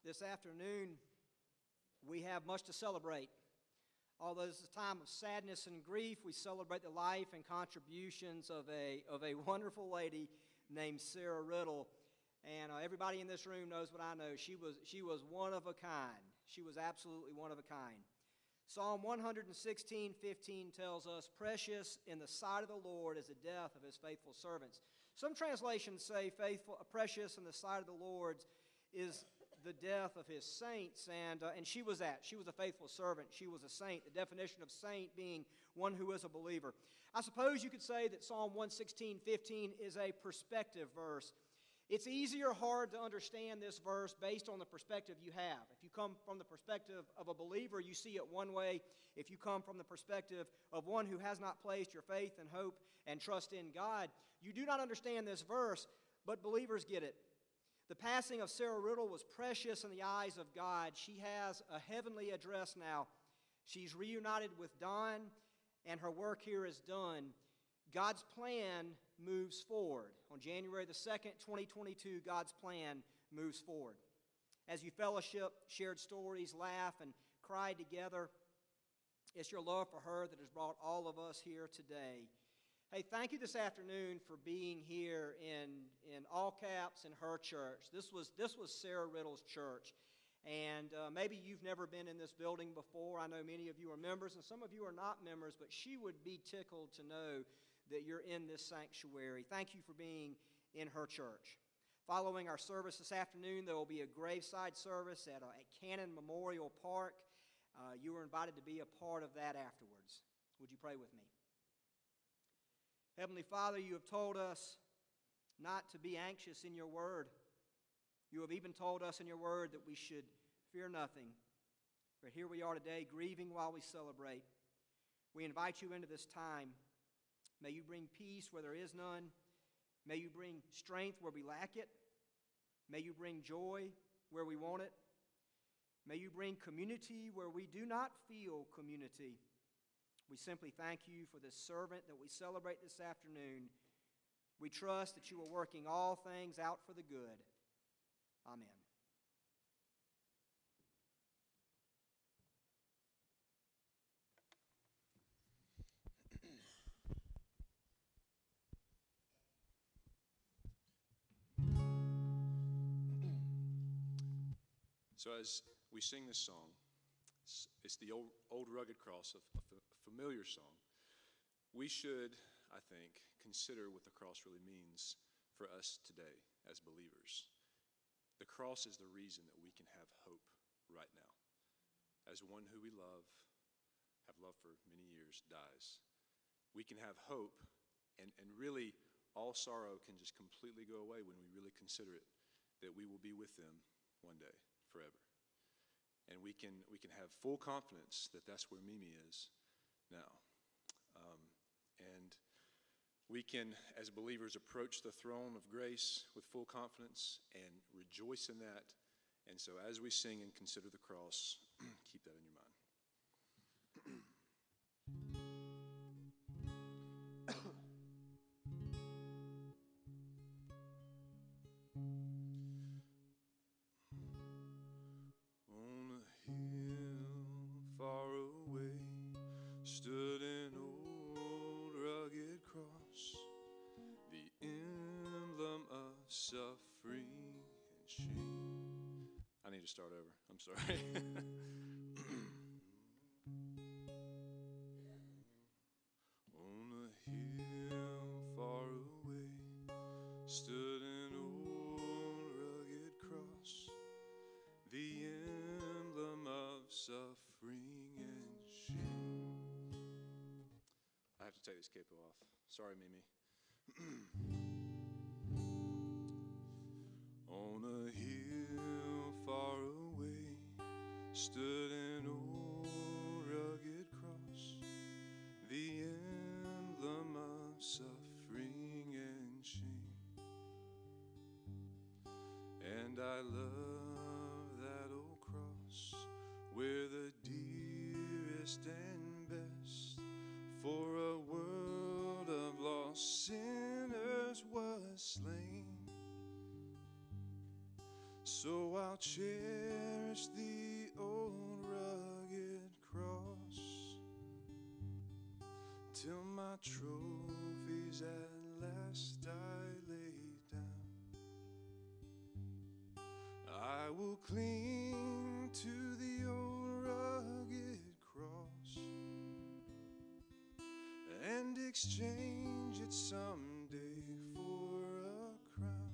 This afternoon, we have much to celebrate. Although this is a time of sadness and grief, we celebrate the life and contributions of a wonderful lady named Sarah Riddle. And everybody in this room knows what I know. She was one of a kind. She was absolutely one of a kind. Psalm 116:15 tells us, "Precious in the sight of the Lord is the death of his faithful servants." Some translations say precious in the sight of the Lord is the death of his saints, and she was that. She was a faithful servant. She was a saint, the definition of saint being one who is a believer. I suppose you could say that Psalm 116:15 is a perspective verse. It's easy or hard to understand this verse based on the perspective you have. If you come from the perspective of a believer, you see it one way. If you come from the perspective of one who has not placed your faith and hope and trust in God, you do not understand this verse, but believers get it. The passing of Sarah Riddle was precious in the eyes of God. She has a heavenly address now. She's reunited with Don, and her work here is done. God's plan moves forward. On January the 2nd, 2022, God's plan moves forward. As you fellowship, shared stories, laugh, and cried together, it's your love for her that has brought all of us here today. Hey, thank you this afternoon for being here in all caps in her church. This was Sarah Riddle's church. And maybe you've never been in this building before. I know many of you are members, and some of you are not members, but she would be tickled to know that you're in this sanctuary. Thank you for being in her church. Following our service this afternoon, there will be a graveside service at Cannon Memorial Park. You are invited to be a part of that afterwards. Would you pray with me? Heavenly Father, you have told us not to be anxious in your word. You have even told us in your word that we should fear nothing. But here we are today, grieving while we celebrate. We invite you into this time. May you bring peace where there is none. May you bring strength where we lack it. May you bring joy where we want it. May you bring community where we do not feel community. We simply thank you for this servant that we celebrate this afternoon. We trust that you are working all things out for the good. Amen. So as we sing this song, it's the old rugged cross, a familiar song. We should, I think, consider what the cross really means for us today as believers. The cross is the reason that we can have hope right now. As one who we love, have loved for many years dies. We can have hope, and really all sorrow can just completely go away when we really consider it, that we will be with them one day, forever. And we can have full confidence that that's where Mimi is now. And we can, as believers, approach the throne of grace with full confidence and rejoice in that. And so as we sing and consider the cross, keep that in your mind. On a hill far away stood an old rugged cross, the emblem of suffering and shame. I need to start over. I'm sorry. On a hill far away stood an old rugged cross, the emblem of suffering and shame. I have to take this capo off. Sorry, Mimi. On a hill far away stood an old rugged cross, the emblem of suffering and shame. And I love that old cross where the dearest and best for a world of lost sinners was slain. So I'll cherish the old rugged cross till my trophies at last I lay down. I will cling to the old rugged cross and exchange it someday for a crown.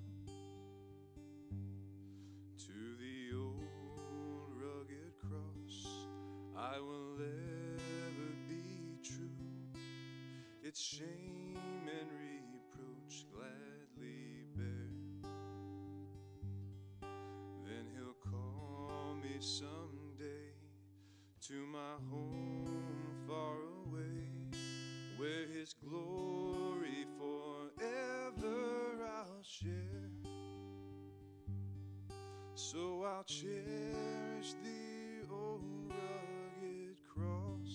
To the old rugged cross I will ever be true, its shame and reproach gladly bear. Then he'll call me someday to my home far away, where his glory forever I'll share. So I'll cherish the old rugged cross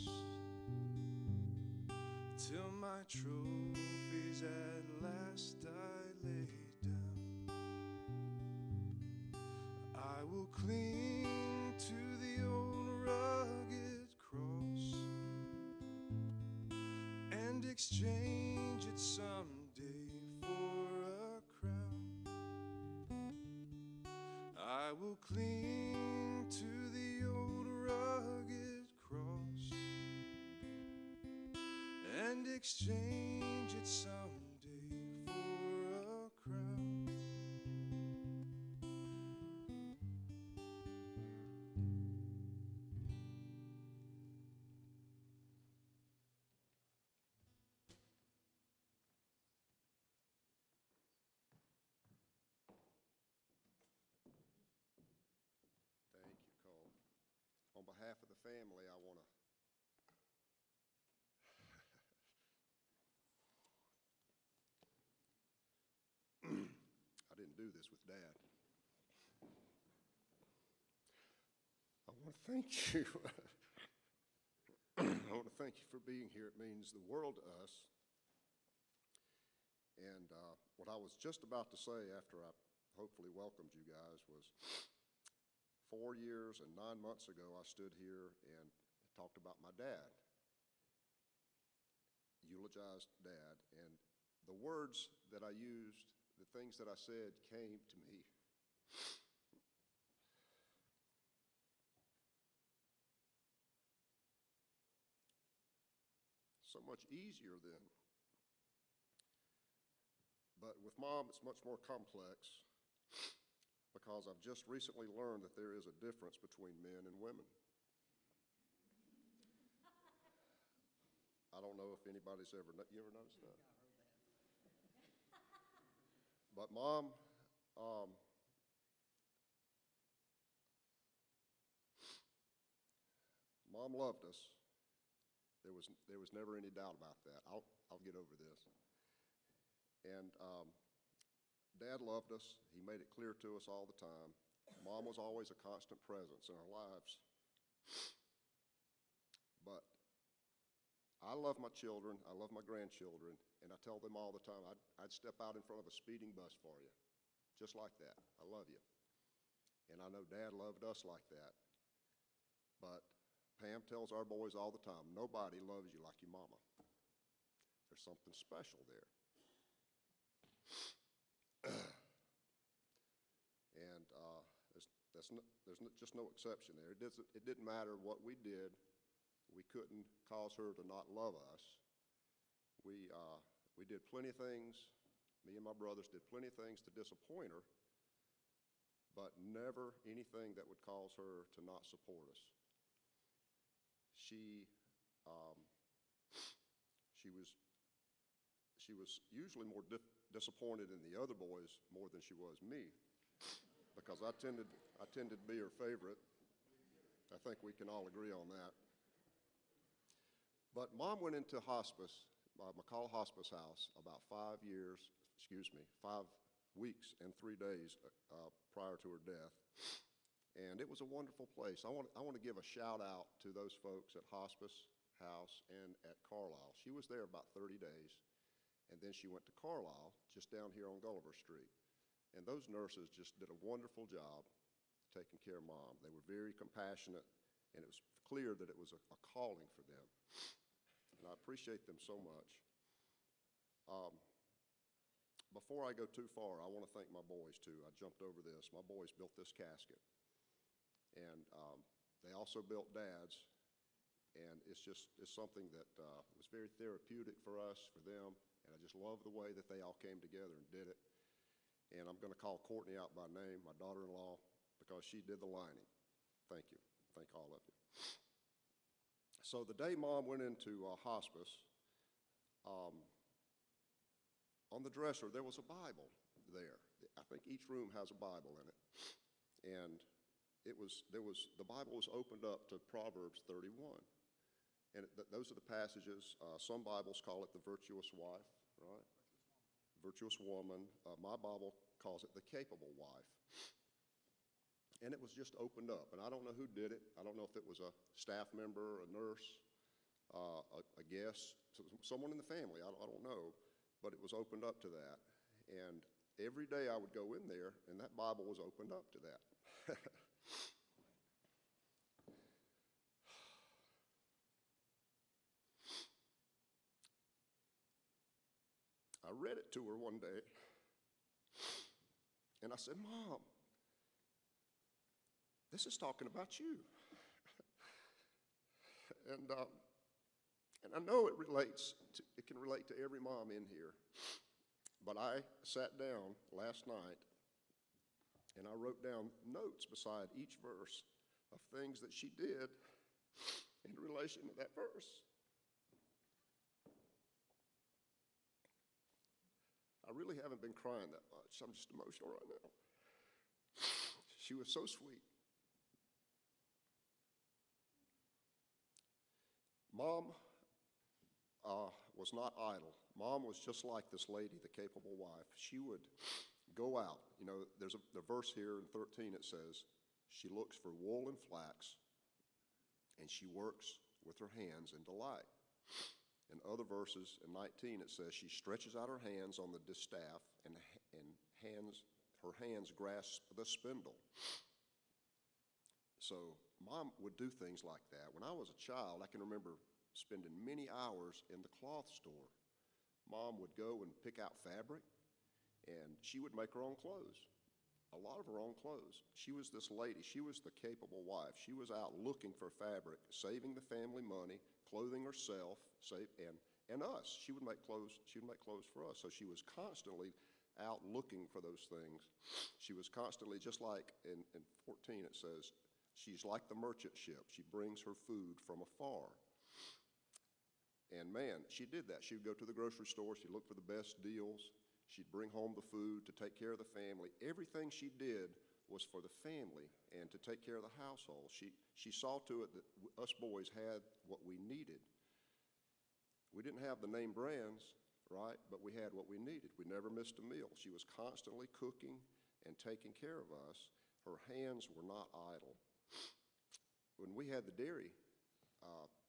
till my trophies at last I lay down. I will cling to the old rugged cross and exchange it someday for a crown. I will cling to the old rugged cross and exchange it someday for a crown. Thank you, Cole. On behalf of the family, I want to I didn't do this with Dad. I want to thank you. I want to thank you for being here. It means the world to us. And what I was just about to say after I hopefully welcomed you guys was 4 years and 9 months ago, I stood here and talked about my dad, eulogized Dad, and the words that I used, the things that I said came to me. So much easier then. But with Mom, it's much more complex because I've just recently learned that there is a difference between men and women. don't know if anybody's you ever noticed that? But Mom, Mom loved us. There was never any doubt about that. I'll get over this. And Dad loved us. He made it clear to us all the time. Mom was always a constant presence in our lives. But I love my children, I love my grandchildren, and I tell them all the time, I'd step out in front of a speeding bus for you, just like that. I love you. And I know Dad loved us like that. But Pam tells our boys all the time, nobody loves you like your mama. There's something special there. And there's just no exception there. It didn't matter what we did. We couldn't cause her to not love us. We did plenty of things, me and my brothers did plenty of things to disappoint her, but never anything that would cause her to not support us. She was usually more disappointed in the other boys more than she was me, because I tended to be her favorite. I think we can all agree on that. But Mom went into hospice, McCall Hospice House, about 5 weeks and 3 days prior to her death. And it was a wonderful place. I want to give a shout out to those folks at Hospice House and at Carlisle. She was there about 30 days, and then she went to Carlisle, just down here on Gulliver Street. And those nurses just did a wonderful job taking care of Mom. They were very compassionate, and it was clear that it was a calling for them. And I appreciate them so much. Before I go too far, I want to thank my boys too. I jumped over this. My boys built this casket. And they also built Dad's. And it's something that was very therapeutic for us, for them. And I just love the way that they all came together and did it. And I'm going to call Courtney out by name, my daughter-in-law, because she did the lining. Thank you. Thank all of you. So the day Mom went into hospice, on the dresser there was a Bible there. I think each room has a Bible in it. And the Bible was opened up to Proverbs 31. And those are the passages. Some Bibles call it the virtuous wife, right? Virtuous woman. My Bible calls it the capable wife. And it was just opened up. And I don't know who did it. I don't know if it was a staff member, a nurse, a guest, someone in the family. I don't know. But it was opened up to that. And every day I would go in there, and that Bible was opened up to that. I read it to her one day, and I said, Mom, this is talking about you. And I know it can relate to every mom in here, but I sat down last night and I wrote down notes beside each verse of things that she did in relation to that verse. I really haven't been crying that much. I'm just emotional right now. She was so sweet. Mom was not idle. Mom was just like this lady, the capable wife. She would go out. You know, there's the verse here in 13, it says, she looks for wool and flax, and she works with her hands in delight. In other verses, in 19, it says, she stretches out her hands on the distaff, and her hands grasp the spindle. So Mom would do things like that. When I was a child, I can remember spending many hours in the cloth store. Mom would go and pick out fabric, and she would make her own clothes, a lot of her own clothes. She was this lady. She was the capable wife. She was out looking for fabric, saving the family money, clothing herself, and us. She would make clothes for us. So she was constantly out looking for those things. She was constantly, just like in 14 it says, she's like the merchant ship. She brings her food from afar. And And man, she did that. She would go to the grocery store, she'd look for the best deals, she'd bring home the food to take care of the family. Everything she did was for the family and to take care of the household. She saw to it that us boys had what we needed. We didn't have the name brands, right, but we had what we needed. We never missed a meal. She was constantly cooking and taking care of us. Her hands were not idle. When we had the dairy,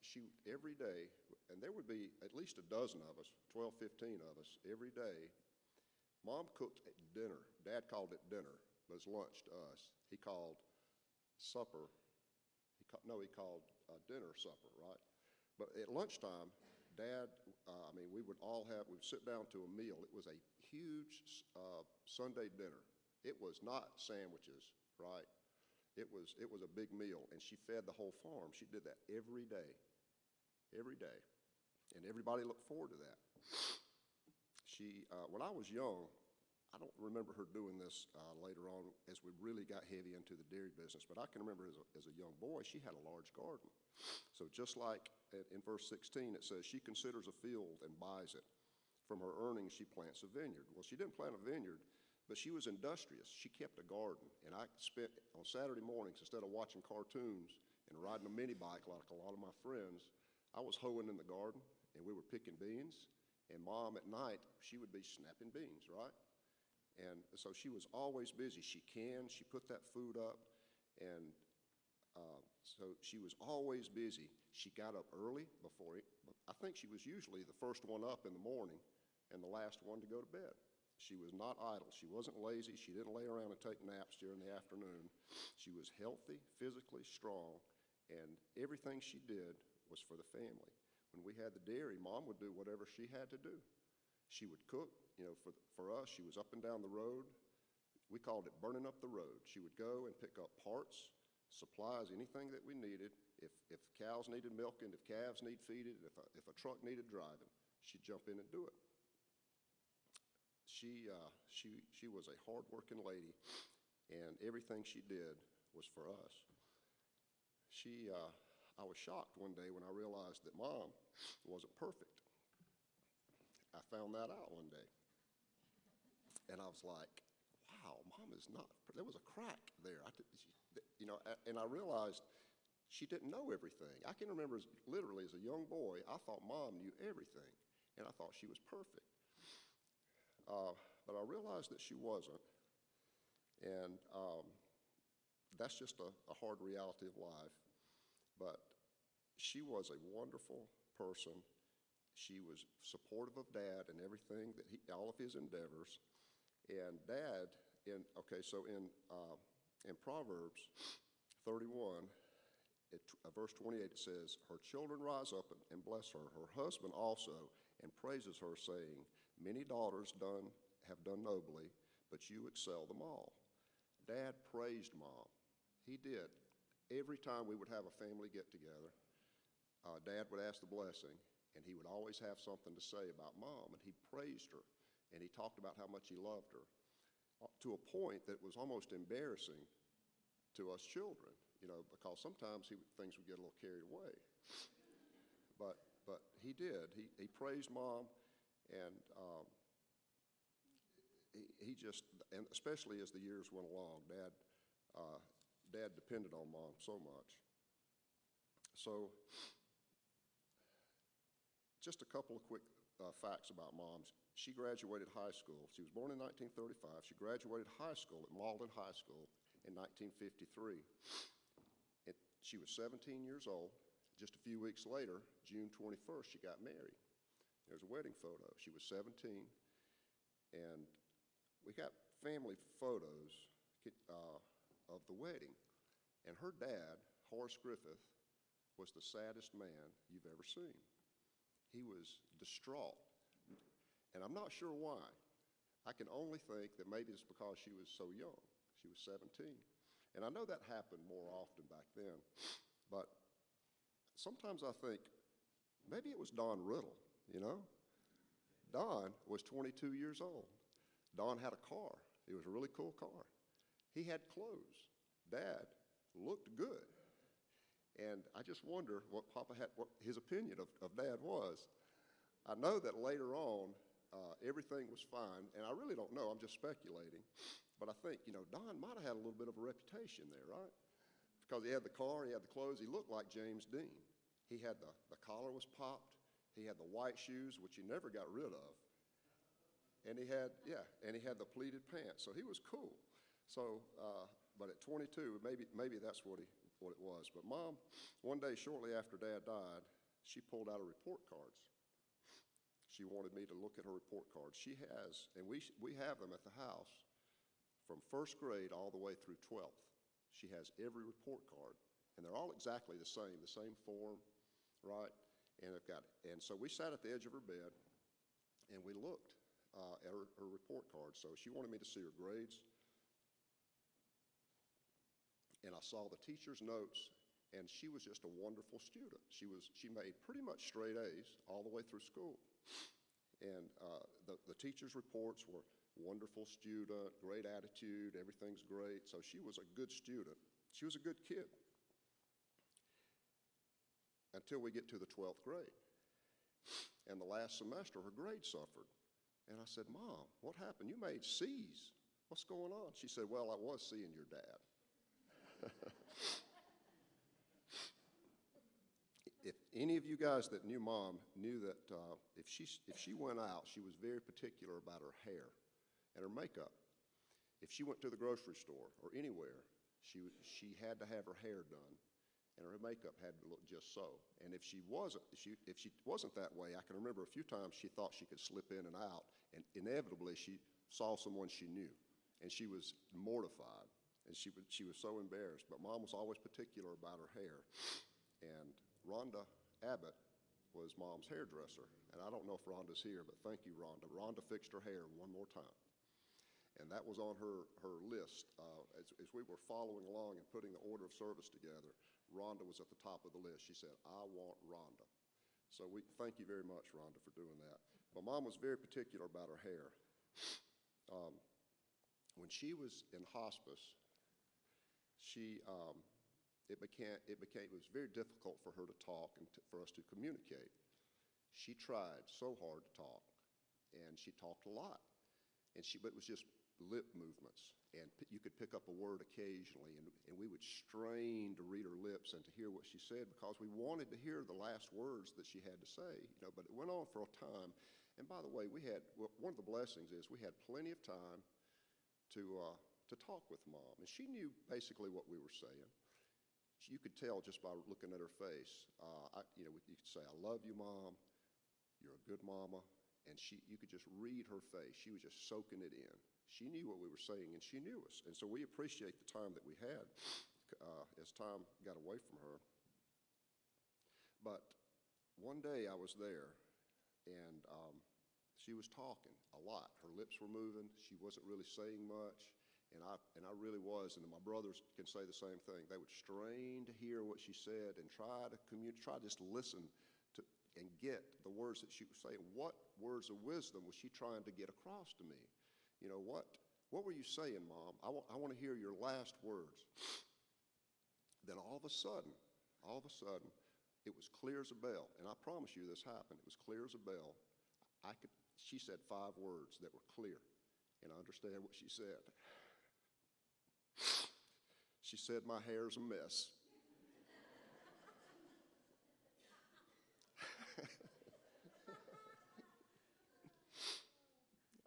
she every day, and there would be at least a dozen of us, 12, 15 of us, every day. Mom cooked at dinner. Dad called it dinner, but it's lunch to us. He called supper, he called dinner supper, right? But at lunchtime, Dad, we would sit down to a meal. It was a huge Sunday dinner. It was not sandwiches, right? It was a big meal, and she fed the whole farm. She did that every day, and everybody looked forward to that. When I was young, I don't remember her doing this later on as we really got heavy into the dairy business, but I can remember as a young boy, she had a large garden. So just like in verse 16, it says, she considers a field and buys it. From her earnings, she plants a vineyard. Well, she didn't plant a vineyard, but she was industrious. She kept a garden. And I spent, on Saturday mornings, instead of watching cartoons and riding a mini bike like a lot of my friends, I was hoeing in the garden, and we were picking beans. And Mom, at night, she would be snapping beans, right? And so she was always busy. She put that food up, and so she was always busy. She got up early I think she was usually the first one up in the morning and the last one to go to bed. She was not idle. She wasn't lazy. She didn't lay around and take naps during the afternoon. She was healthy, physically strong, and everything she did was for the family. When we had the dairy, Mom would do whatever she had to do. She would cook, for us, she was up and down the road. We called it burning up the road. She would go and pick up parts, supplies, anything that we needed. If cows needed milking, if calves need feeding, if a truck needed driving, she'd jump in and do it. She was a hard-working lady, and everything she did was for us. I was shocked one day when I realized that Mom wasn't perfect. I found that out one day, and I was like, wow, Mom is not, there was a crack there. And I realized she didn't know everything. I can remember literally as a young boy, I thought Mom knew everything, and I thought she was perfect. But I realized that she wasn't, and that's just a hard reality of life. But she was a wonderful person. She was supportive of Dad and everything all of his endeavors. And Dad, in Proverbs 31, verse 28, it says, her children rise up and bless her, her husband also, and praises her, saying, many daughters have done nobly, but you excel them all. Dad praised Mom. He did. Every time we would have a family get-together, Dad would ask the blessing, and he would always have something to say about Mom, and he praised her, and he talked about how much he loved her, to a point that was almost embarrassing to us children, because sometimes things would get a little carried away. But he did. He praised Mom, and and especially as the years went along, Dad depended on Mom so much. So just a couple of quick facts about Mom. She graduated high school. She was born in 1935. She graduated high school at Malden High School in 1953. She was 17 years old. Just a few weeks later, June 21st, she got married. There's a wedding photo. She was 17, and we got family photos of the wedding. And her dad, Horace Griffith, was the saddest man you've ever seen. He was distraught, and I'm not sure why. I can only think that maybe it's because she was so young. She was 17. And I know that happened more often back then, but sometimes I think maybe it was Don Riddle, Don was 22 years old. Don had a car. It was a really cool car. He had clothes. Dad looked good. And I just wonder what his opinion of Dad was. I know that later on, everything was fine, and I really don't know, I'm just speculating. But I think, Don might have had a little bit of a reputation there, right? Because he had the car, he had the clothes, he looked like James Dean. He had the collar was popped, he had the white shoes, which he never got rid of. And he had the pleated pants, so he was cool. So, but at 22, maybe that's what it was. But Mom, one day shortly after Dad died, she pulled out her report cards. She wanted me to look at her report cards. She has, and we have them at the house from first grade all the way through 12th. She has every report card, and they're all exactly the same form, right? And so we sat at the edge of her bed, and we looked at her report card. So she wanted me to see her grades, and I saw the teacher's notes, and she was just a wonderful student. She made pretty much straight A's all the way through school. And the teacher's reports were wonderful student, great attitude, everything's great. So she was a good student. She was a good kid until we get to the 12th grade. And the last semester, her grades suffered. And I said, Mom, what happened? You made C's. What's going on? She said, well, I was seeing your dad. If any of you guys that knew Mom knew that if she went out, she was very particular about her hair and her makeup. If she went to the grocery store or anywhere, she had to have her hair done, and her makeup had to look just so. And if she wasn't that way, I can remember a few times she thought she could slip in and out, and inevitably she saw someone she knew, and she was mortified, and she was so embarrassed. But Mom was always particular about her hair, and Rhonda Abbott was Mom's hairdresser, and I don't know if Rhonda's here, but thank you, Rhonda. Rhonda fixed her hair one more time, and that was on her list. As we were following along and putting the order of service together, Rhonda was at the top of the list. She said, I want Rhonda. So we thank you very much, Rhonda, for doing that. But Mom was very particular about her hair. When she was in hospice, it was very difficult for her to talk and for us to communicate. She tried so hard to talk, and she talked a lot, but it was just lip movements, and you could pick up a word occasionally, and we would strain to read her lips and to hear what she said, because we wanted to hear the last words that she had to say, but it went on for a time. And by the way, one of the blessings is we had plenty of time to talk with Mom, and she knew basically what we were saying. You could tell just by looking at her face. You could say, I love you, Mom. You're a good mama. And you could just read her face. She was just soaking it in. She knew what we were saying, and she knew us. And so we appreciate the time that we had as time got away from her. But one day I was there, and she was talking a lot. Her lips were moving. She wasn't really saying much. And I really was, and my brothers can say the same thing. They would strain to hear what she said and try to just listen to and get the words that she was saying. What words of wisdom was she trying to get across to me? What were you saying, Mom? I want to hear your last words. Then all of a sudden, it was clear as a bell, and I promise you this happened. It was clear as a bell. She said 5 words that were clear, and I understand what she said. She said, my hair's a mess.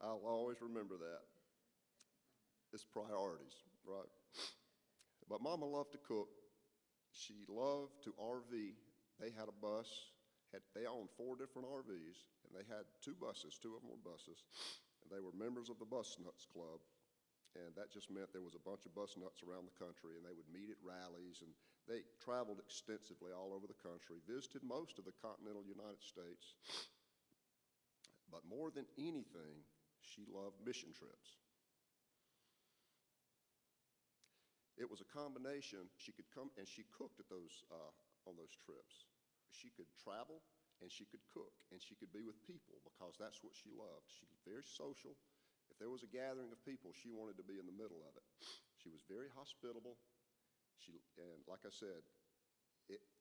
I'll always remember that. It's priorities, right? But Mama loved to cook. She loved to RV. They had a bus. They owned 4 different RVs, and they had 2 buses. 2 of them were buses. And they were members of the Bus Nuts Club. And that just meant there was a bunch of bus nuts around the country, and they would meet at rallies, and they traveled extensively all over the country, visited most of the continental United States. But more than anything, she loved mission trips. It was a combination. She could come, and she cooked at on those trips. She could travel, and she could cook, and she could be with people, because that's what she loved. She was very social. If there was a gathering of people, she wanted to be in the middle of it. She was very hospitable. And like I said,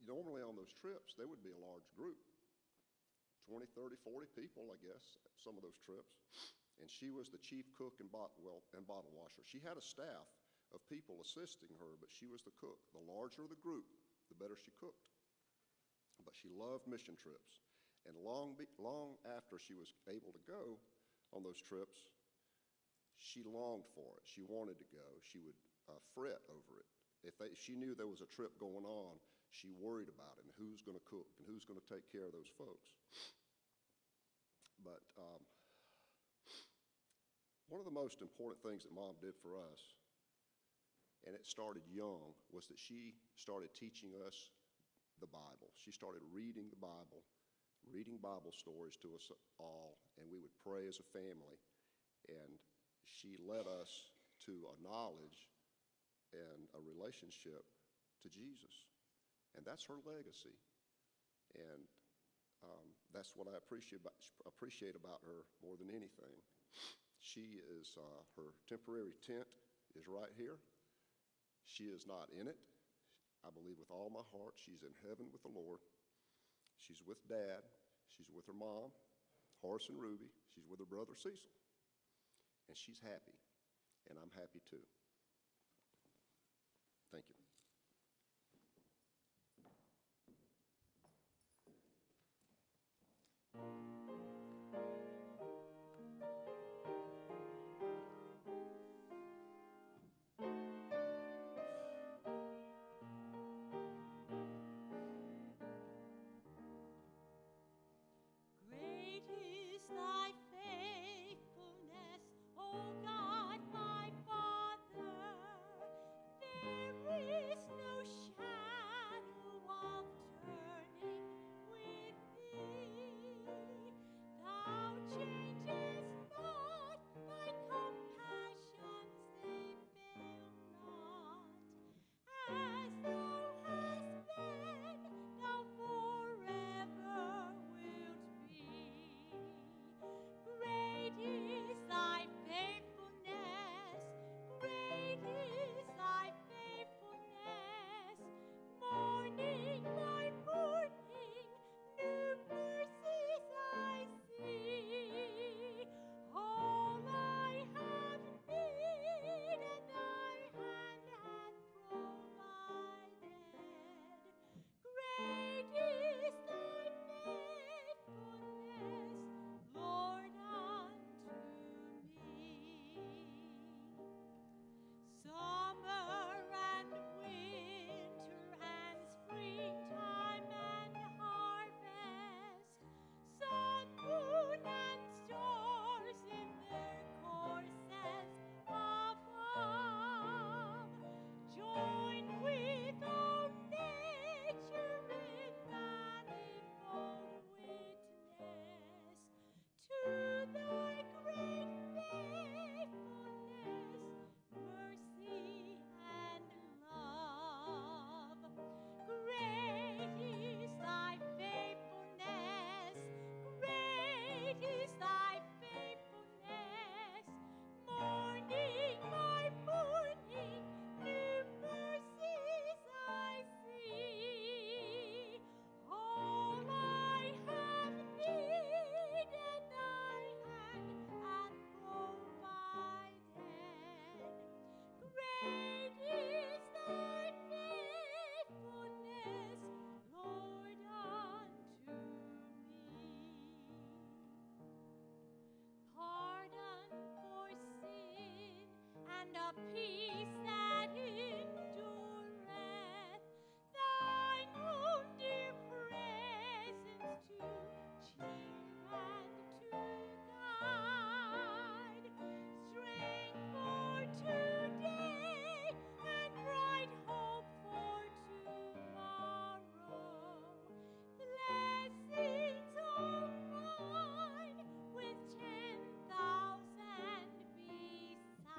normally on those trips, there would be a large group, 20, 30, 40 people, I guess, some of those trips. And she was the chief cook and bottle washer. She had a staff of people assisting her, but she was the cook. The larger the group, the better she cooked. But she loved mission trips. And long after she was able to go on those trips, she longed for it. She wanted to go. She would fret over it. If she knew there was a trip going on, she worried about it and who's going to cook and who's going to take care of those folks. But one of the most important things that Mom did for us, and it started young, was that she started teaching us the Bible. She started reading the Bible, reading Bible stories to us all, and we would pray as a family. And she led us to a knowledge and a relationship to Jesus. And that's her legacy. And that's what I appreciate about her more than anything. She is, her temporary tent is right here. She is not in it. I believe with all my heart she's in heaven with the Lord. She's with Dad. She's with her mom, Horace and Ruby. She's with her brother Cecil. And she's happy. And I'm happy too. Thank you. Great is thy faithfulness, O God, my Father. There is no shadow of turning with thee. Thou changest not, thy compassions they fail not. As thou hast been, thou forever wilt be. Great is thy faithfulness, great is thy faithfulness. Morning by morning, new mercies I see. All I have needed, thy hand hath provided. Great is thy faithfulness, Lord, unto me. Summer and winter and springtime and harvest, sun, moon, and stars in their courses above, join with all nature in manifold witness to thy great faithfulness, mercy, and love. Great is thy faithfulness, great is thy faithfulness. Morning by morning, new mercies I see. All I have needed, thy hand hath provided. Great is thy faithfulness, Lord, unto me. Pardon for sin and a peace that endureth, thine own dear presence to cheer and to guide, strength for today and bright hope for tomorrow. Blessings all mine with 10,000 beside.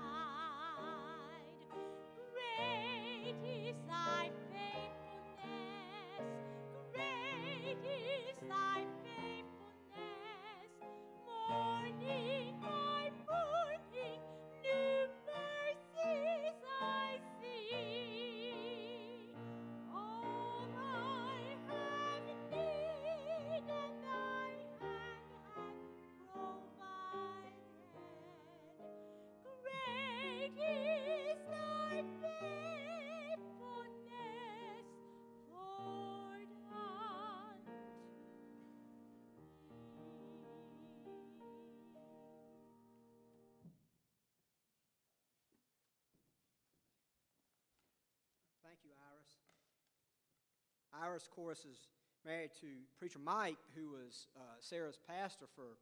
Thank you, Iris. Iris, of course, is married to Preacher Mike, who was Sarah's pastor for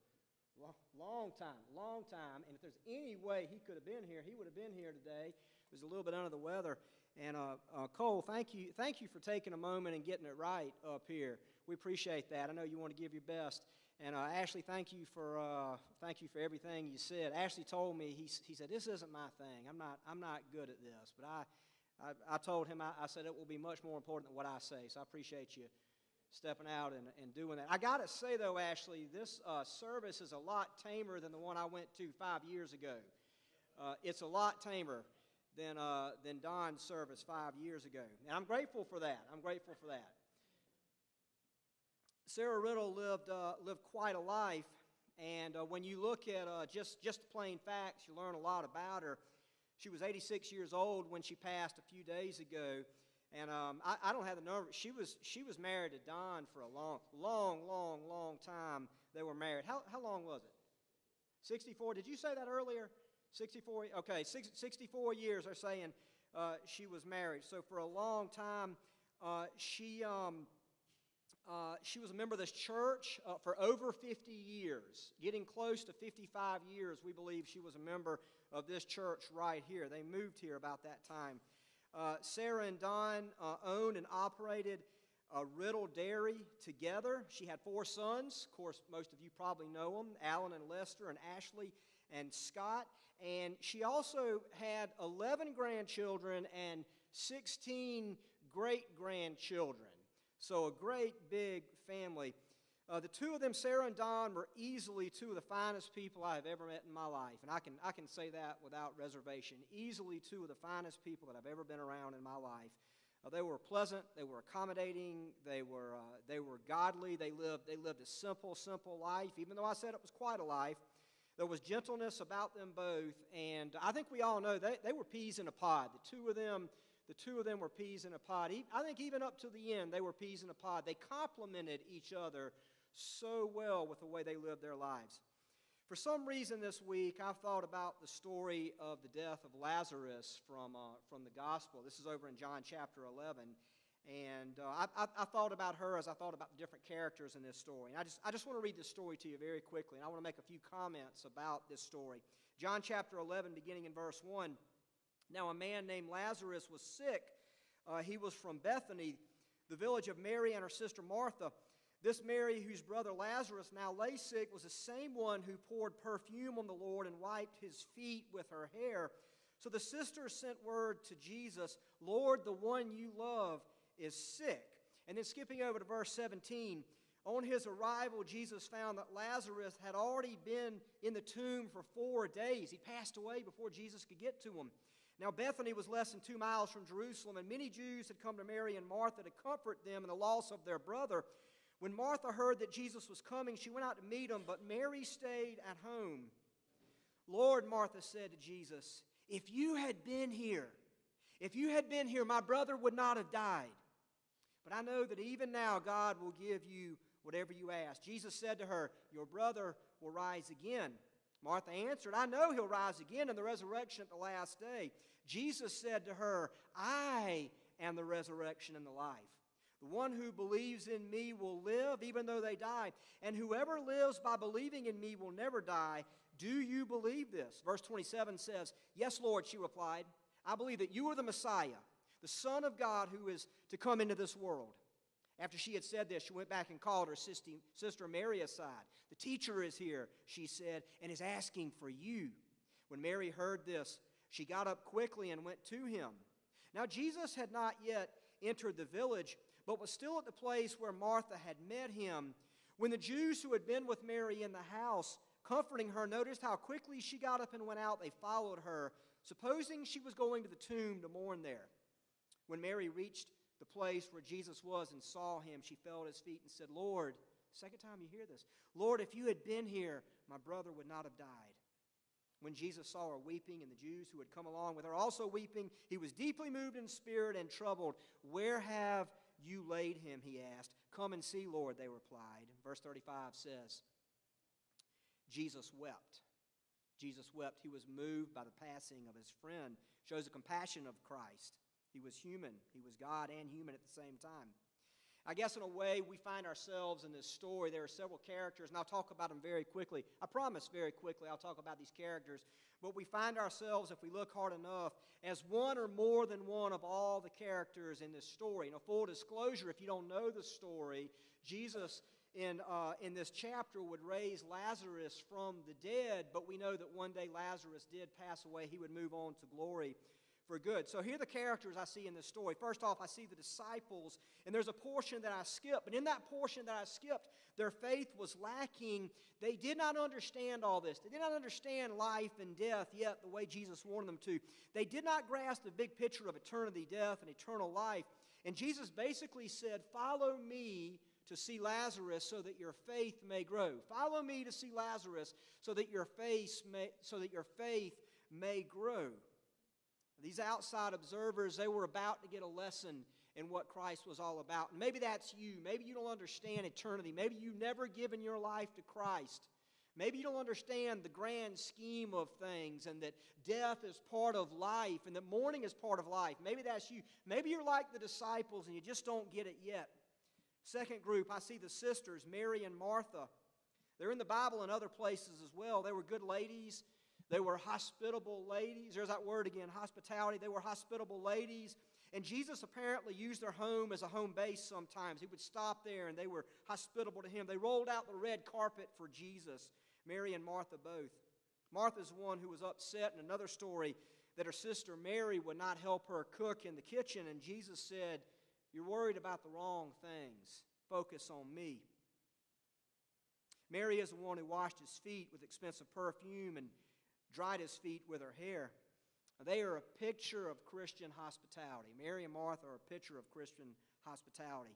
a long time. And if there's any way he could have been here, he would have been here today. He was a little bit under the weather. And Cole, thank you for taking a moment and getting it right up here. We appreciate that. I know you want to give your best. And Ashley, thank you for everything you said. Ashley told me, he said, this isn't my thing. I'm not good at this. But I told him, I said it will be much more important than what I say. So I appreciate you stepping out and doing that. I got to say, though, Ashley, this service is a lot tamer than the one I went to 5 years ago. It's a lot tamer than Don's service 5 years ago. And I'm grateful for that. Sarah Riddle lived quite a life, and when you look at just the plain facts, you learn a lot about her. She was 86 years old when she passed a few days ago, and I don't have the number. She was married to Don for a long time. They were married. How long was it? 64. Did you say that earlier? 64. Okay, 64 years. They're saying she was married. So for a long time, she was a member of this church for over 50 years, getting close to 55 years. We believe she was a member of this church right here. They moved here about that time. Sarah and Don owned and operated Riddle Dairy together. She had 4 sons. Of course, most of you probably know them, Alan and Lester and Ashley and Scott. And she also had 11 grandchildren and 16 great-grandchildren. So a great big family. The two of them, Sarah and Don, were easily two of the finest people I have ever met in my life. And I can say that without reservation. Easily two of the finest people that I've ever been around in my life. They were pleasant. They were accommodating. They were godly. They lived a simple life. Even though I said it was quite a life, there was gentleness about them both. And I think we all know they were peas in a pod. The two of them were peas in a pod. I think even up to the end, they were peas in a pod. They complemented each other so well with the way they lived their lives. For some reason this week, I've thought about the story of the death of Lazarus from the gospel. This is over in John chapter 11. And I thought about her as I thought about the different characters in this story. And I just want to read this story to you very quickly. And I want to make a few comments about this story. John chapter 11, beginning in verse 1. Now a man named Lazarus was sick. He was from Bethany, the village of Mary and her sister Martha. This Mary, whose brother Lazarus now lay sick, was the same one who poured perfume on the Lord and wiped his feet with her hair. So the sisters sent word to Jesus, Lord, the one you love is sick. And then skipping over to verse 17, on his arrival, Jesus found that Lazarus had already been in the tomb for 4 days. He passed away before Jesus could get to him. Now Bethany was less than 2 miles from Jerusalem, and many Jews had come to Mary and Martha to comfort them in the loss of their brother. When Martha heard that Jesus was coming, she went out to meet him, but Mary stayed at home. Lord, Martha said to Jesus, if you had been here, my brother would not have died. But I know that even now God will give you whatever you ask. Jesus said to her, your brother will rise again. Martha answered, I know he'll rise again in the resurrection at the last day. Jesus said to her, I am the resurrection and the life. The one who believes in me will live even though they die, and whoever lives by believing in me will never die. Do you believe this? Verse 27 says, yes, Lord, she replied. I believe that you are the Messiah, the Son of God who is to come into this world. After she had said this, she went back and called her sister Mary aside. The teacher is here, she said, and is asking for you. When Mary heard this, she got up quickly and went to him. Now Jesus had not yet entered the village, but was still at the place where Martha had met him. When the Jews who had been with Mary in the house, comforting her, noticed how quickly she got up and went out, they followed her, supposing she was going to the tomb to mourn there. When Mary reached the place where Jesus was and saw him, she fell at his feet and said, Lord, second time you hear this, Lord, if you had been here, my brother would not have died. When Jesus saw her weeping and the Jews who had come along with her also weeping, he was deeply moved in spirit and troubled. Where have you laid him, he asked. Come and see, Lord, they replied. Verse 35 says, Jesus wept. Jesus wept. He was moved by the passing of his friend. Shows the compassion of Christ. He was human. He was God and human at the same time. I guess in a way we find ourselves in this story. There are several characters, and I'll talk about them very quickly. I promise very quickly I'll talk about these characters. But we find ourselves, if we look hard enough, as one or more than one of all the characters in this story. Now, full disclosure, if you don't know the story, Jesus in this chapter would raise Lazarus from the dead, but we know that one day Lazarus did pass away. He would move on to glory for good. So here are the characters I see in this story. First off, I see the disciples, and there's a portion that I skipped. But in that portion that I skipped, their faith was lacking. They did not understand all this. They did not understand life and death yet the way Jesus wanted them to. They did not grasp the big picture of eternity, death, and eternal life. And Jesus basically said, "Follow me to see Lazarus so that your faith may grow. Follow me to see Lazarus so that your faith may grow." These outside observers, they were about to get a lesson in what Christ was all about. And maybe that's you. Maybe you don't understand eternity. Maybe you've never given your life to Christ. Maybe you don't understand the grand scheme of things and that death is part of life and that mourning is part of life. Maybe that's you. Maybe you're like the disciples and you just don't get it yet. Second group, I see the sisters, Mary and Martha. They're in the Bible and other places as well. They were good ladies. They were hospitable ladies. There's that word again, hospitality. They were hospitable ladies. And Jesus apparently used their home as a home base sometimes. He would stop there, and they were hospitable to him. They rolled out the red carpet for Jesus, Mary and Martha both. Martha's the one who was upset in another story that her sister Mary would not help her cook in the kitchen. And Jesus said, "You're worried about the wrong things. Focus on me." Mary is the one who washed his feet with expensive perfume and dried his feet with her hair. They are a picture of Christian hospitality. Mary and Martha are a picture of Christian hospitality.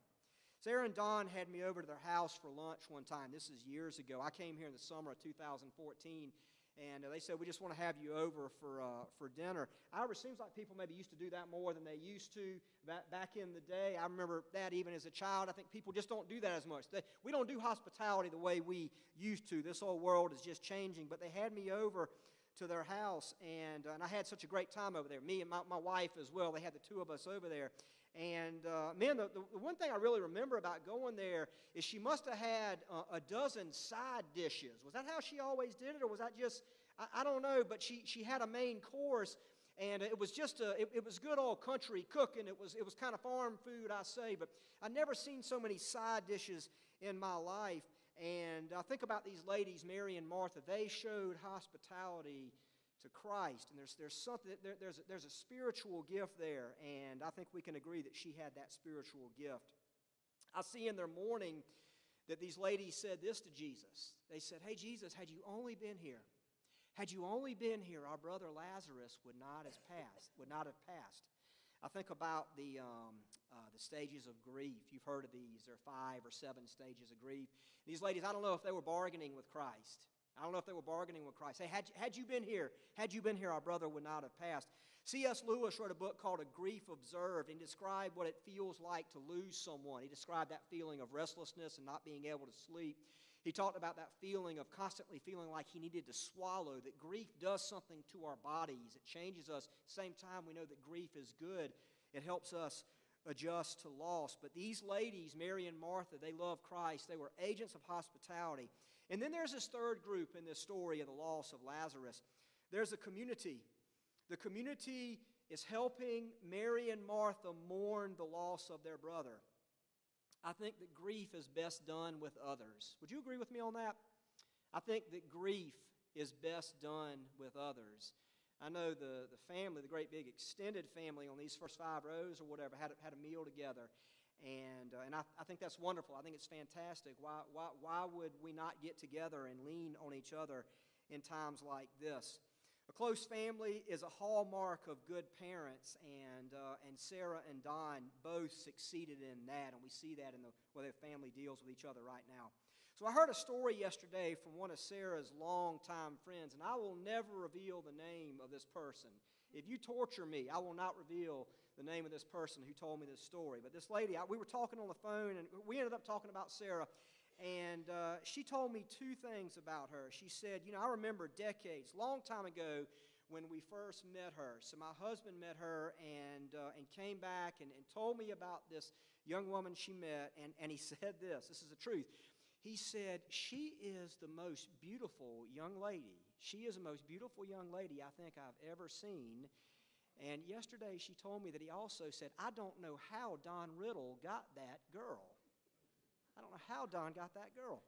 Sarah and Don had me over to their house for lunch one time. This is years ago. I came here in the summer of 2014, and they said, "We just want to have you over for dinner." It seems like people maybe used to do that more than they used to back in the day. I remember that even as a child. I think people just don't do that as much. We don't do hospitality the way we used to. This whole world is just changing. But they had me over to their house, and I had such a great time over there. Me and my wife as well. They had the two of us over there. And man, the one thing I really remember about going there is she must have had a dozen side dishes. Was that how she always did it, or was that just, I don't know, but she had a main course, and it was just it was good old country cooking. It was kind of farm food, I say, but I'd never seen so many side dishes in my life. And I think about these ladies, Mary and Martha. They showed hospitality to Christ, and there's something, there's a spiritual gift there, and I think we can agree that she had that spiritual gift. I see in their mourning that these ladies said this to Jesus. They said, "Hey Jesus, had you only been here, our brother Lazarus would not have passed." I think about the stages of grief. You've heard of these. There are 5 or 7 stages of grief. These ladies, I don't know if they were bargaining with Christ. Hey, had you been here, our brother would not have passed. C.S. Lewis wrote a book called A Grief Observed, and described what it feels like to lose someone. He described that feeling of restlessness and not being able to sleep. He talked about that feeling of constantly feeling like he needed to swallow, that grief does something to our bodies. It changes us. At the same time, we know that grief is good. It helps us adjust to loss. But these ladies, Mary and Martha, they loved Christ. They were agents of hospitality. And then there's this third group in this story of the loss of Lazarus. There's a community. The community is helping Mary and Martha mourn the loss of their brother. I think that grief is best done with others. Would you agree with me on that? I think that grief is best done with others. I know the family, the great big extended family on these first 5 rows or whatever, had a meal together. And I think that's wonderful. I think it's fantastic. Why would we not get together and lean on each other in times like this? A close family is a hallmark of good parents, and Sarah and Don both succeeded in that, and we see that in the way their family deals with each other right now. So I heard a story yesterday from one of Sarah's longtime friends, and I will never reveal the name of this person. If you torture me, I will not reveal the name of this person who told me this story. But this lady, we were talking on the phone, and we ended up talking about Sarah. And she told me 2 things about her. She said, I remember decades, long time ago, when we first met her. So my husband met her and came back and told me about this young woman she met, and he said this is the truth. He said, she is the most beautiful young lady. She is the most beautiful young lady I think I've ever seen. And yesterday she told me that he also said, I don't know how Don Riddle got that girl. I don't know how Don got that girl.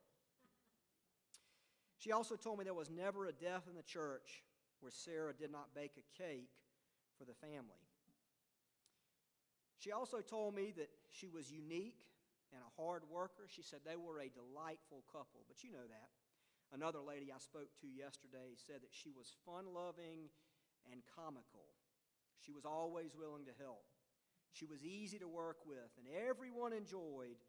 She also told me there was never a death in the church where Sarah did not bake a cake for the family. She also told me that she was unique and a hard worker. She said they were a delightful couple, but you know that. Another lady I spoke to yesterday said that she was fun-loving and comical. She was always willing to help. She was easy to work with, and everyone enjoyed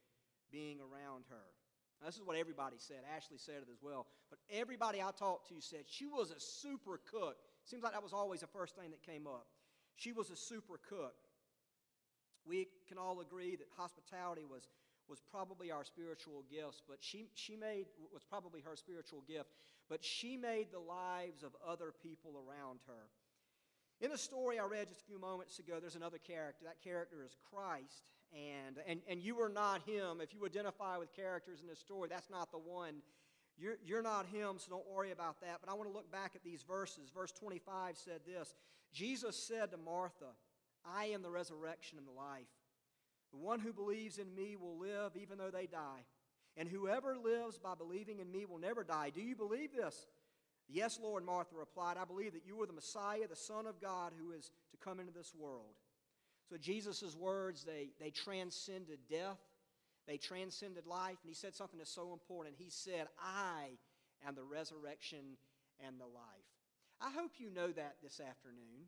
being around her. Now, this is what everybody said. Ashley said it as well. But everybody I talked to said she was a super cook. Seems like that was always the first thing that came up. She was a super cook. We can all agree that hospitality was probably our spiritual gifts, but was probably her spiritual gift, but she made the lives of other people around her. In the story I read just a few moments ago, there's another character. That character is Christ, and you are not him. If you identify with characters in this story, that's not the one. You're not him, so don't worry about that. But I want to look back at these verses. Verse 25 said this, Jesus said to Martha, I am the resurrection and the life. The one who believes in me will live even though they die. And whoever lives by believing in me will never die. Do you believe this? Yes, Lord, Martha replied, I believe that you are the Messiah, the Son of God, who is to come into this world. So Jesus' words, they transcended death. They transcended life. And he said something that's so important. He said, I am the resurrection and the life. I hope you know that this afternoon.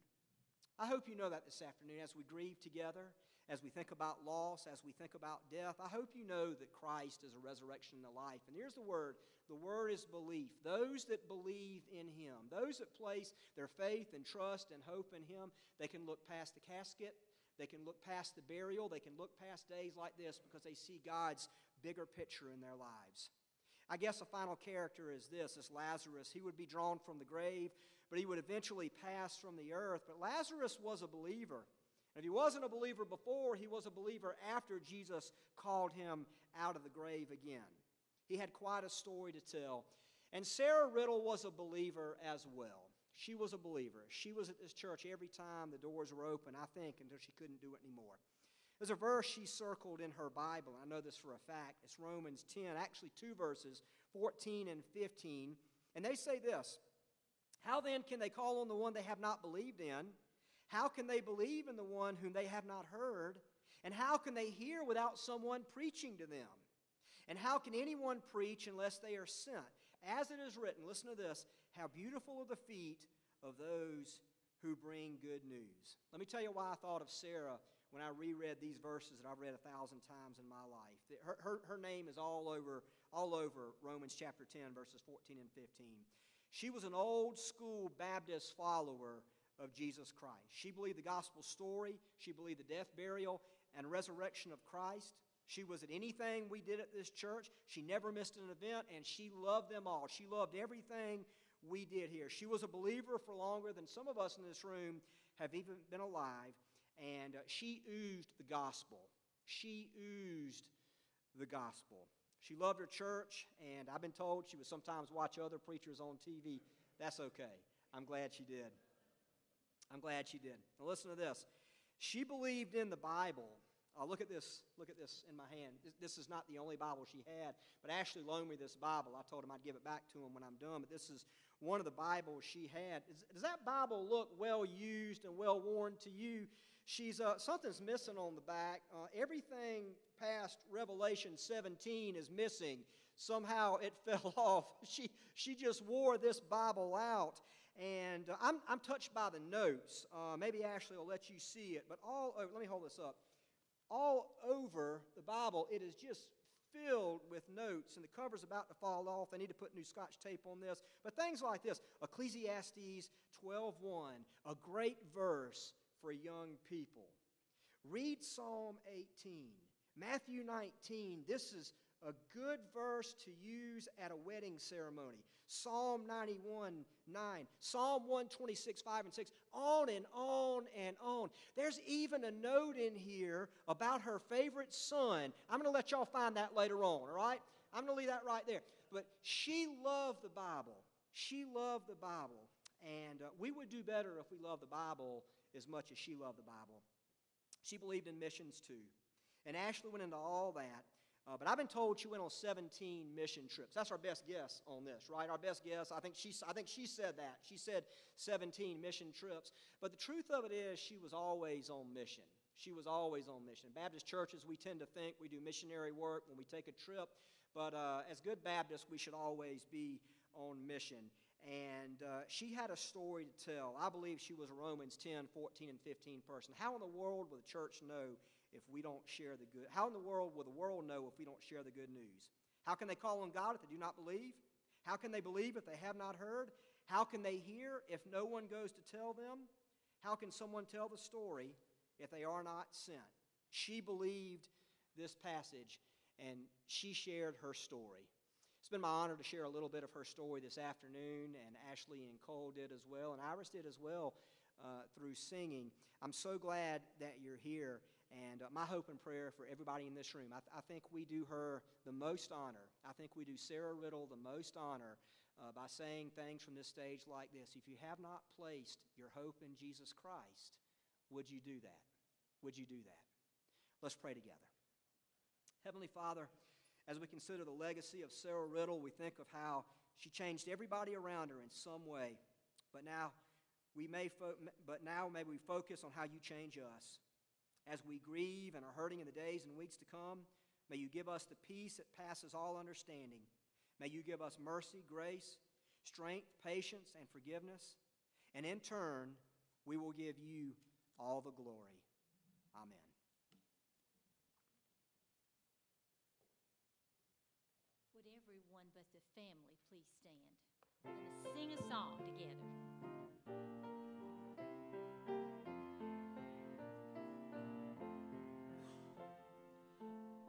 I hope you know that this afternoon as we grieve together, as we think about loss, as we think about death. I hope you know that Christ is a resurrection and a life. And here's the word. The word is belief. Those that believe in him, those that place their faith and trust and hope in him, they can look past the casket. They can look past the burial. They can look past days like this because they see God's bigger picture in their lives. I guess a final character is this Lazarus. He would be drawn from the grave, but he would eventually pass from the earth. But Lazarus was a believer. If he wasn't a believer before, he was a believer after Jesus called him out of the grave again. He had quite a story to tell. And Sarah Riddle was a believer as well. She was a believer. She was at this church every time the doors were open, I think, until she couldn't do it anymore. There's a verse she circled in her Bible. I know this for a fact. It's Romans 10, actually 2 verses, 14 and 15. And they say this, how then can they call on the one they have not believed in? How can they believe in the one whom they have not heard? And how can they hear without someone preaching to them? And how can anyone preach unless they are sent? As it is written, listen to this, how beautiful are the feet of those who bring good news. Let me tell you why I thought of Sarah when I reread these verses that I've read 1,000 times in my life. Her name is all over Romans chapter 10, verses 14 and 15. She was an old school Baptist follower of Jesus Christ. She believed the gospel story. She believed the death, burial, and resurrection of Christ. She was at anything we did at this church. She never missed an event, and she loved them all. She loved everything we did here. She was a believer for longer than some of us in this room have even been alive, and she oozed the gospel. She oozed the gospel. She loved her church, and I've been told she would sometimes watch other preachers on TV. That's okay. I'm glad she did. I'm glad she did. Now listen to this. She believed in the Bible. Look at this in my hand. This is not the only Bible she had, but Ashley loaned me this Bible. I told him I'd give it back to him when I'm done, but this is one of the Bibles she had. Does that Bible look well used and well worn to you? Something's missing on the back. Everything past Revelation 17 is missing. Somehow it fell off. She just wore this Bible out. And I'm touched by the notes. Maybe Ashley will let you see it. But let me hold this up. All over the Bible, it is just filled with notes, and the cover's about to fall off. They need to put new Scotch tape on this. But things like this, Ecclesiastes 12:1, a great verse for young people. Read Psalm 18, Matthew 19. This is a good verse to use at a wedding ceremony. Psalm 91, 9, Psalm 126, 5 and 6, on and on and on. There's even a note in here about her favorite son. I'm going to let y'all find that later on, all right? I'm going to leave that right there. But she loved the Bible. She loved the Bible. And we would do better if we loved the Bible as much as she loved the Bible. She believed in missions too. And Ashley went into all that. But I've been told she went on 17 mission trips. That's our best guess on this, right? Our best guess. I think she said that. She said 17 mission trips. But the truth of it is she was always on mission. She was always on mission. Baptist churches, we tend to think we do missionary work when we take a trip. But as good Baptists, we should always be on mission. And she had a story to tell. I believe she was a Romans 10, 14, and 15 person. How in the world will the church know if we don't share the good? How in the world will the world know if we don't share the good news? How can they call on God if they do not believe? How can they believe if they have not heard? How can they hear if no one goes to tell them? How can someone tell the story if they are not sent? She believed this passage, and she shared her story. It's been my honor to share a little bit of her story this afternoon, and Ashley and Cole did as well, and Iris did as well through singing. I'm so glad that you're here, and my hope and prayer for everybody in this room, I think we do her the most honor. I think we do Sarah Riddle the most honor by saying things from this stage like this. If you have not placed your hope in Jesus Christ, would you do that? Would you do that? Let's pray together. Heavenly Father, as we consider the legacy of Sarah Riddle, we think of how she changed everybody around her in some way. But now may we focus on how you change us. As we grieve and are hurting in the days and weeks to come, may you give us the peace that passes all understanding. May you give us mercy, grace, strength, patience, and forgiveness. And in turn, we will give you all the glory. Amen. Would everyone but the family please stand? We're going to sing a song together.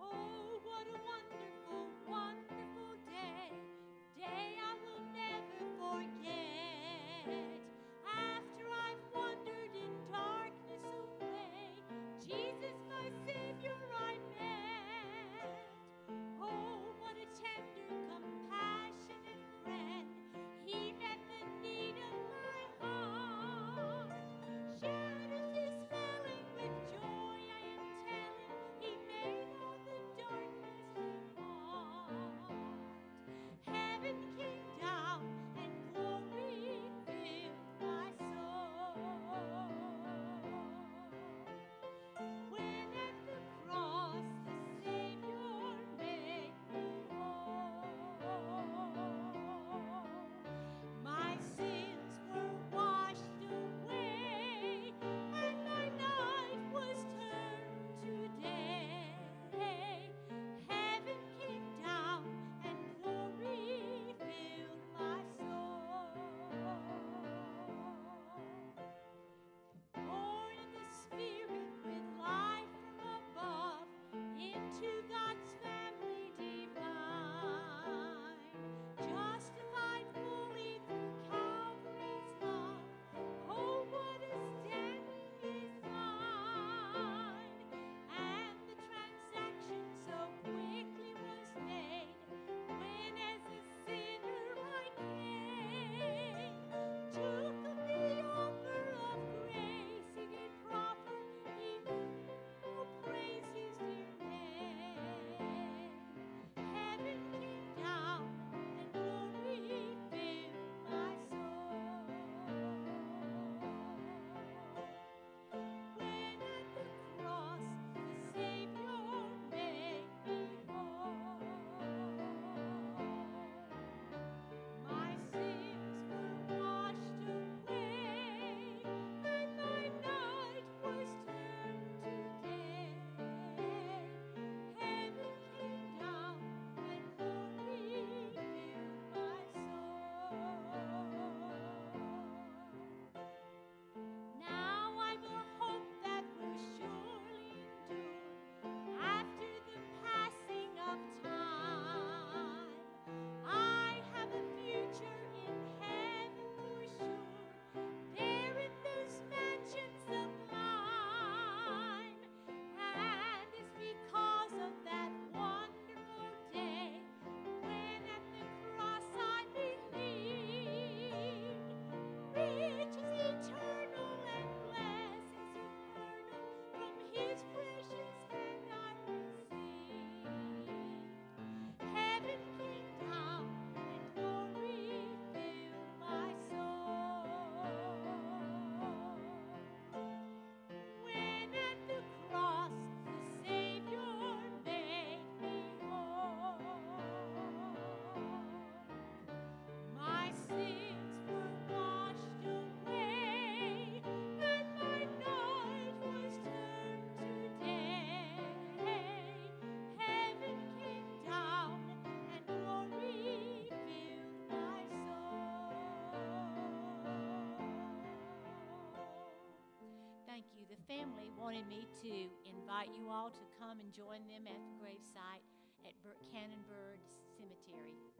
Oh, what a wonderful, wonderful day. Day I will never forget. After I've wandered in darkness away, Jesus, my Savior, I met. Oh, what a tender, compassionate friend. He met the need of wanted me to invite you all to come and join them at the gravesite at Cannonbird Cemetery.